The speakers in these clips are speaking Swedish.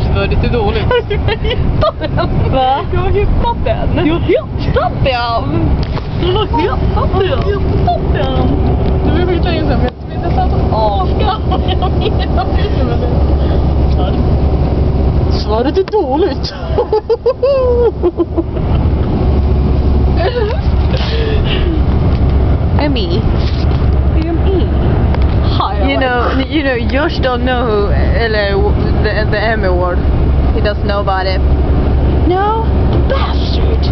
Det var lite dåligt. Va? Jag har hittat den. Jag hittat den! Du har hittat den! Du vill skicka in sen. Det satt asgammal. Jag vet inte vad det är. Svaret är dåligt. Emmy. Hi, You know, Josh don't know who, the Emmy Award. He doesn't know about it. No, bastard.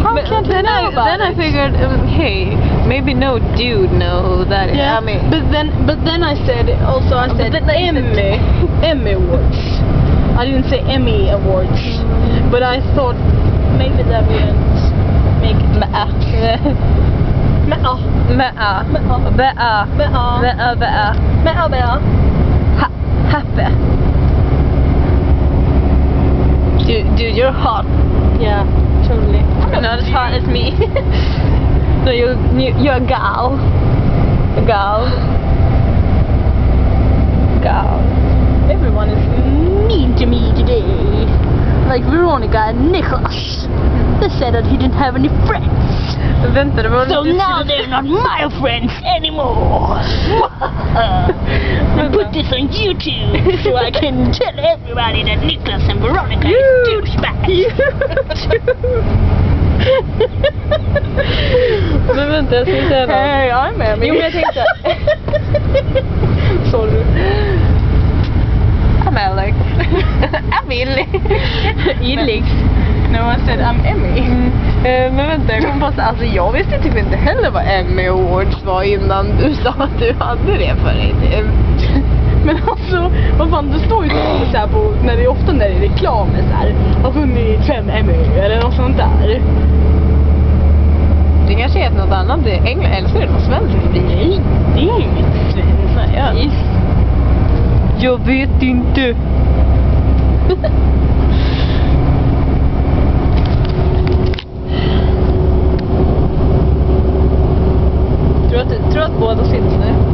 How But can't then you know about then I it? figured, hey, maybe no dude know who that is. Yeah, I mean, but then I said Emmy Awards. I didn't say Emmy Awards, but I thought maybe that wouldn't make it. Mea. Happy. Dude, you're hot. Yeah, totally. You're not as hot as me. No, you're a gal. A gal. Gal. Everyone is mean to me today. Like Veronica and Nicholas. They said that he didn't have any friends. Vänta, det var So now they're not my friends anymore. I put this on YouTube so I can tell everybody that Nicholas and Veronica is douchebags. Men vänta, jag ska säga något. Hey, I'm Emmy. Jo, men jag tänkte... Sorry. I'm Alex. I'm Illich. No, I said I'm Emmy. Men vänta, jag kom på alltså jag visste typ inte heller vad Emmy Awards var innan du sa att du hade det för dig. Men alltså, vad fan, det står ju så här på, när det är ofta när det är reklam så här, har vunnit 5 Emmy eller något sånt där. Det kanske är något annat, det är England, eller så är det något svenskt. Nej, det är inget svenskt. Ja. Jag vet inte. Tror att båda finns nu.